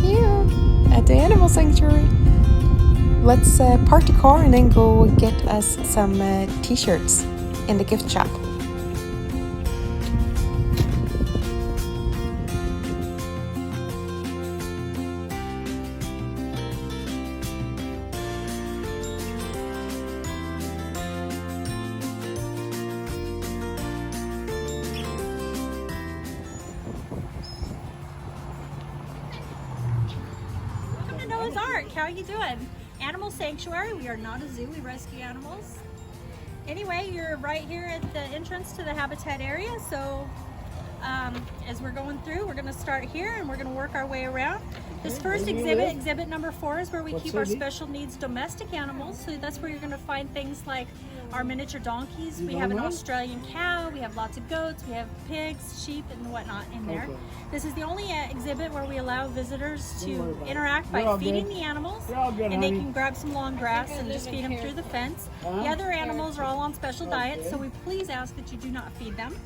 here at the animal sanctuary. Let's park the car and then go get us some t-shirts in the gift shop. How are you doing? Animal sanctuary. We are not a zoo. We rescue animals. Anyway, you're right here at the entrance to the habitat area. So as we're going through, we're going to start here and we're going to work our way around. This first exhibit number 4, is where we keep our special needs domestic animals. So that's where you're going to find things like our miniature donkeys. We have an Australian cow. We have lots of goats. We have pigs, sheep, and whatnot in there. This is the only exhibit where we allow visitors to interact by feeding the animals, and they can grab some long grass and just feed them through the fence. The other animals are all on special diets, so we please ask that you do not feed them.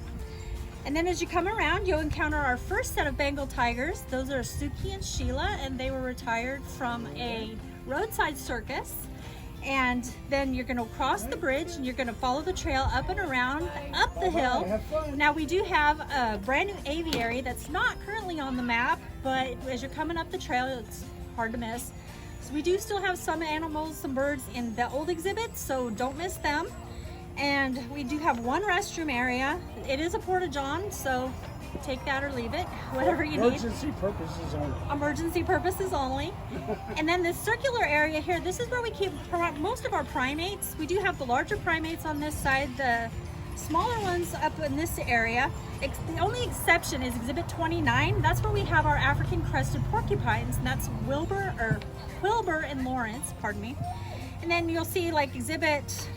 And then as you come around, you'll encounter our first set of Bengal Tigers. Those are Suki and Sheila, and they were retired from a roadside circus. And then you're going to cross the bridge and you're going to follow the trail up and around, up the hill. Now we do have a brand new aviary that's not currently on the map, but as you're coming up the trail, it's hard to miss. So we do still have some animals, some birds in the old exhibit, so don't miss them. And we do have one restroom area. It is a porta-john, so take that or leave it, whatever you need. Emergency purposes only. Emergency purposes only. And then this circular area here, this is where we keep most of our primates. We do have the larger primates on this side, the smaller ones up in this area. The only exception is exhibit 29. That's where we have our African crested porcupines, and that's Wilbur and Lawrence, pardon me. And then you'll see like exhibit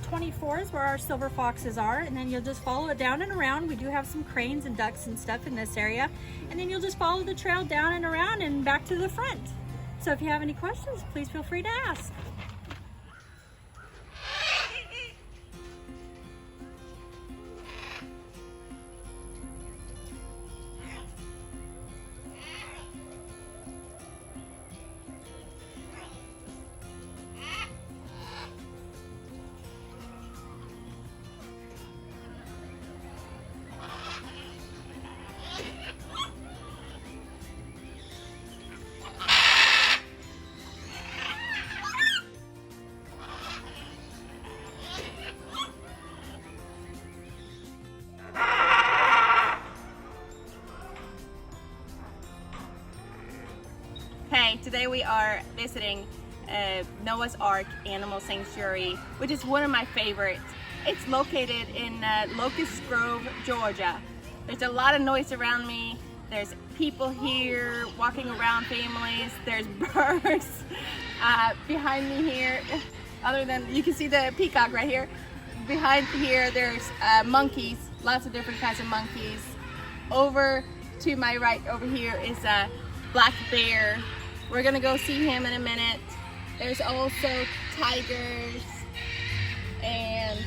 24 is where our silver foxes are, and then you'll just follow it down and around. We do have some cranes and ducks and stuff in this area, and then you'll just follow the trail down and around and back to the front. So if you have any questions, please feel free to ask. Today we are visiting Noah's Ark Animal Sanctuary, which is one of my favorites. It's located in Locust Grove, Georgia. There's a lot of noise around me. There's people here walking around, families. There's birds behind me here. Other than, you can see the peacock right here. Behind here there's monkeys, lots of different kinds of monkeys. Over to my right over here is a black bear. We're gonna go see him in a minute. There's also tigers and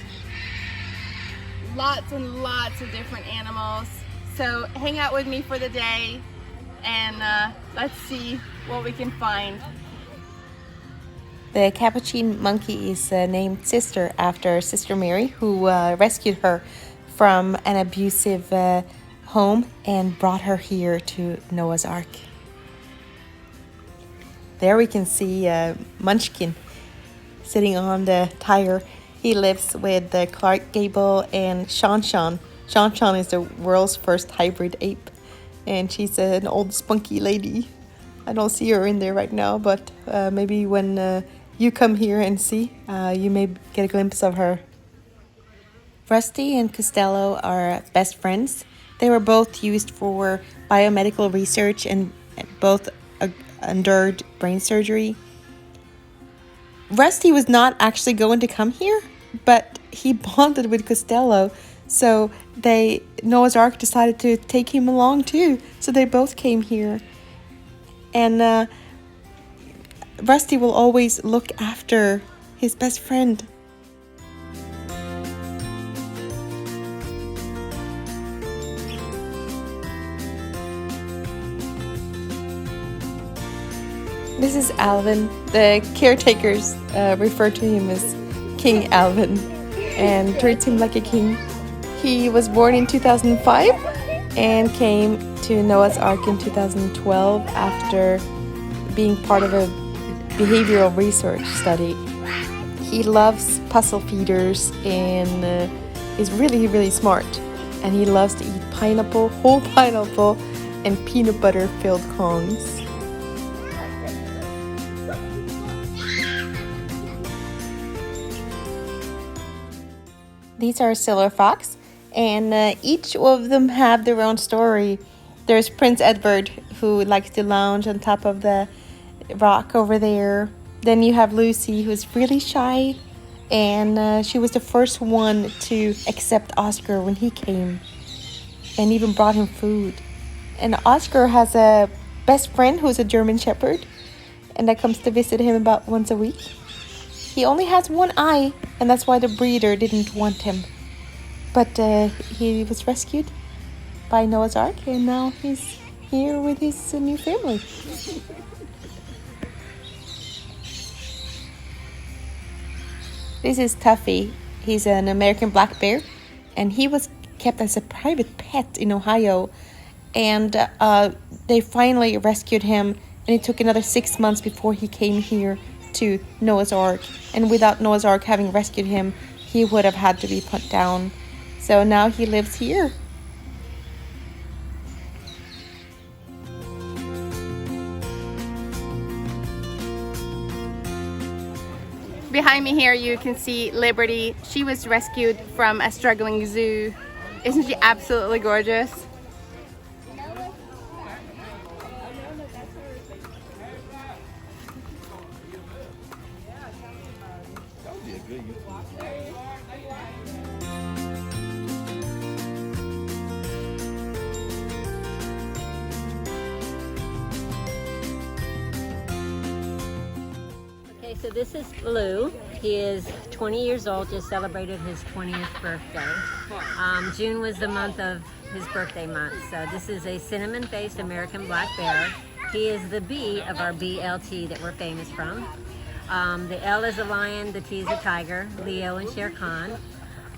lots and lots of different animals. So hang out with me for the day and let's see what we can find. The Capuchin Monkey is named Sister after Sister Mary, who rescued her from an abusive home and brought her here to Noah's Ark. There we can see Munchkin sitting on the tiger. He lives with Clark Gable and Shan Shan. Shan Shan is the world's first hybrid ape, and she's an old spunky lady. I don't see her in there right now, but maybe when you come here and see, you may get a glimpse of her. Rusty and Costello are best friends. They were both used for biomedical research and both endured brain surgery. Rusty was not actually going to come here, but he bonded with Costello, so Noah's Ark decided to take him along too. So they both came here, and Rusty will always look after his best friend. This is Alvin. The caretakers refer to him as King Alvin and treats him like a king. He was born in 2005 and came to Noah's Ark in 2012 after being part of a behavioral research study. He loves puzzle feeders and is really, really smart. And he loves to eat pineapple, whole pineapple, and peanut butter filled cones. These are silver fox, and each of them have their own story. There's Prince Edward, who likes to lounge on top of the rock over there. Then you have Lucy, who's really shy, and she was the first one to accept Oscar when he came, and even brought him food. And Oscar has a best friend who's a German Shepherd, and that comes to visit him about once a week. He only has one eye, and that's why the breeder didn't want him. But he was rescued by Noah's Ark, and now he's here with his new family. This is Tuffy. He's an American black bear, and he was kept as a private pet in Ohio. And they finally rescued him, and it took another 6 months before he came here to Noah's Ark. And without Noah's Ark having rescued him, he would have had to be put down. So now he lives here. Behind me here you can see Liberty. She was rescued from a struggling zoo. Isn't she absolutely gorgeous? Okay, so this is Baloo. He is 20 years old, just celebrated his 20th birthday. June was the month of his birthday month. So this is a cinnamon-faced American black bear. He is the B of our BLT that we're famous from. The L is a lion, the T is a tiger, Leo and Shere Khan.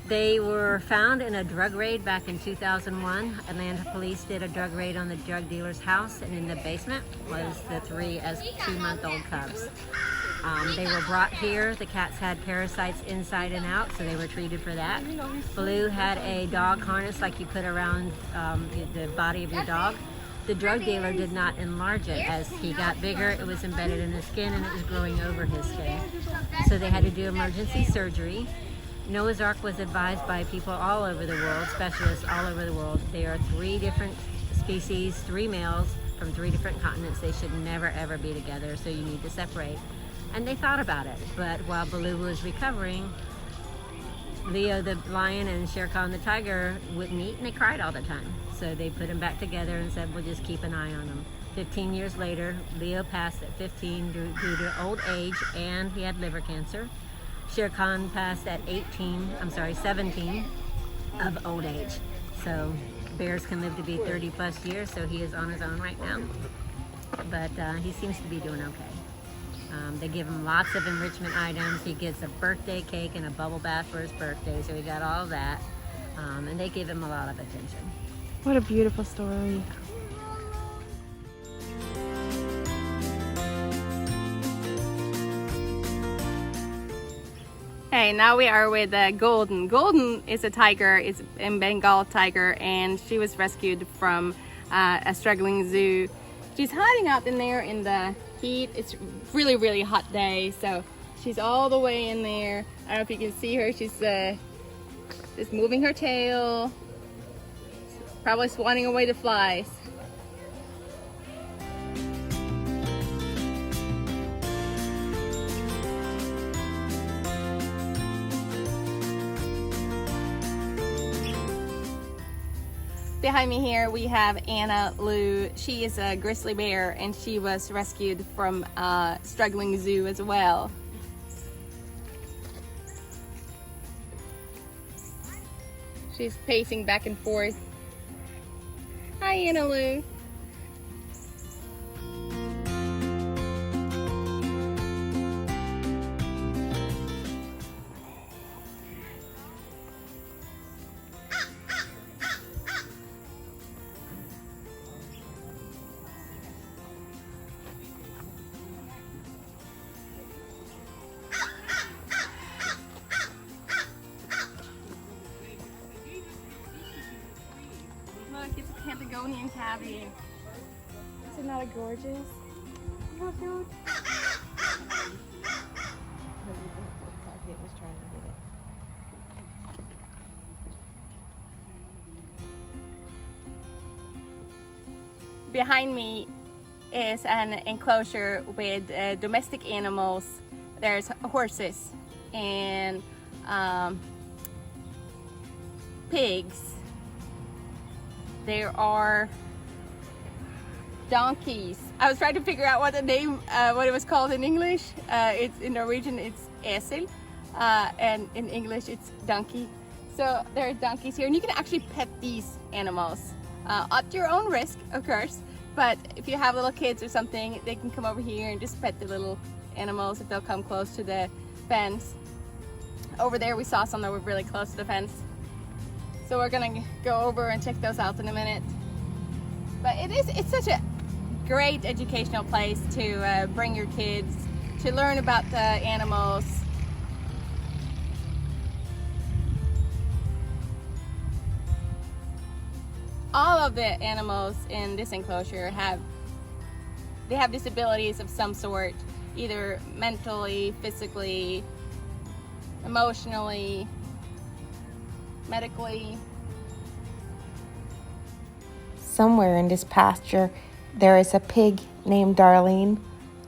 They were found in a drug raid back in 2001. Atlanta police did a drug raid on the drug dealer's house, and in the basement was the 3 as 2-month-old cubs. They were brought here. The cats had parasites inside and out, so they were treated for that. Baloo had a dog harness like you put around the body of your dog. The drug dealer did not enlarge it. As he got bigger, it was embedded in his skin and it was growing over his skin. So they had to do emergency surgery. Noah's Ark was advised by people all over the world, specialists all over the world. There are 3 different species, 3 males from 3 different continents. They should never ever be together, so you need to separate. And they thought about it, but while Baloo was recovering, Leo the lion and Shere Khan the tiger wouldn't eat, and they cried all the time. So they put them back together and said, we'll just keep an eye on them. 15 years later, Leo passed at 15 due to old age, and he had liver cancer. Shere Khan passed at 17 of old age. So bears can live to be 30 plus years, so he is on his own right now. But he seems to be doing okay. They give him lots of enrichment items. He gets a birthday cake and a bubble bath for his birthday, so he got all of that. And they give him a lot of attention. What a beautiful story. Hey, now we are with Golden. Golden is a tiger, it's a Bengal tiger, and she was rescued from a struggling zoo. She's hiding out in there in the heat. It's really, really hot day, so she's all the way in there. I don't know if you can see her. She's just moving her tail, probably swatting away the flies. Behind me here we have Anna Lou. She is a grizzly bear and she was rescued from a struggling zoo as well. She's pacing back and forth. Hi Anna Lou. Pangonian tabby. Is it not a gorgeous? Oh, dude. Behind me is an enclosure with domestic animals. There's horses and pigs. There are donkeys. I was trying to figure out what the name, what it was called in English. It's in Norwegian, it's esel, and in English, it's donkey. So there are donkeys here, and you can actually pet these animals at your own risk, of course. But if you have little kids or something, they can come over here and just pet the little animals if they'll come close to the fence. Over there, we saw some that were really close to the fence. So we're gonna go over and check those out in a minute. But it's such a great educational place to bring your kids to learn about the animals. All of the animals in this enclosure have disabilities of some sort, either mentally, physically, emotionally, medically. Somewhere in this pasture, there is a pig named Darlene.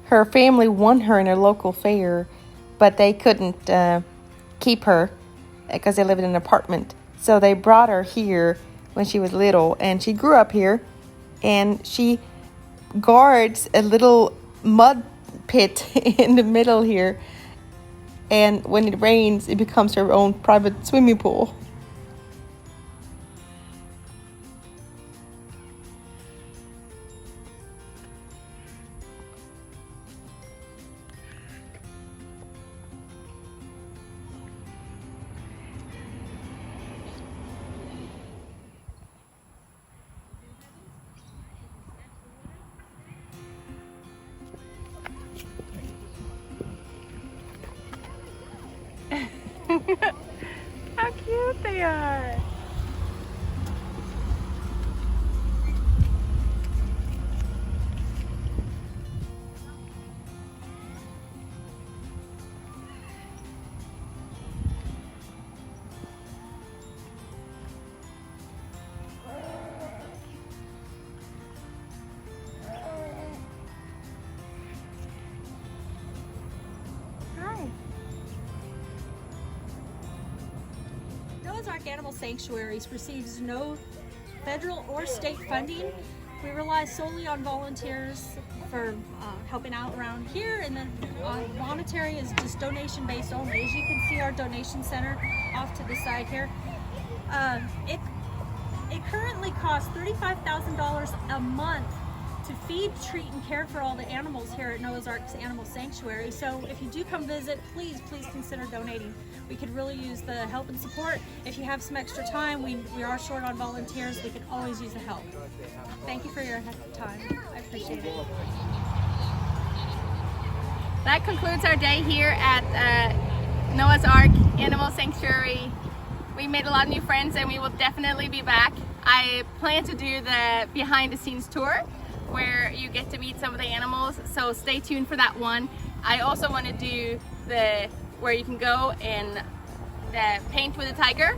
Her family won her in a local fair, but they couldn't keep her because they lived in an apartment. So they brought her here when she was little, and she grew up here, and she guards a little mud pit in the middle here, and when it rains, it becomes her own private swimming pool. How cute they are! Noah's Ark Animal Sanctuaries receives no federal or state funding. We rely solely on volunteers for helping out around here, and then monetary is just donation based only. As you can see, our donation center off to the side here. It currently costs $35,000 a month to feed, treat, and care for all the animals here at Noah's Ark Animal Sanctuary. So if you do come visit, please consider donating. We could really use the help and support. If you have some extra time, we are short on volunteers. We can always use the help. Thank you for your time. I appreciate it. That concludes our day here at Noah's Ark Animal Sanctuary. We made a lot of new friends, and we will definitely be back. I plan to do the behind the scenes tour where you get to meet some of the animals, so stay tuned for that one. I also want to do where you can go and paint with a tiger,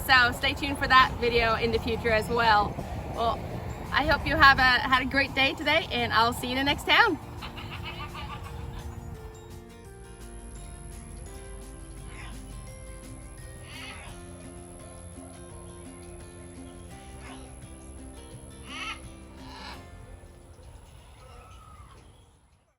so stay tuned for that video in the future as well. Well, I hope you have had a great day today, and I'll see you in the next town.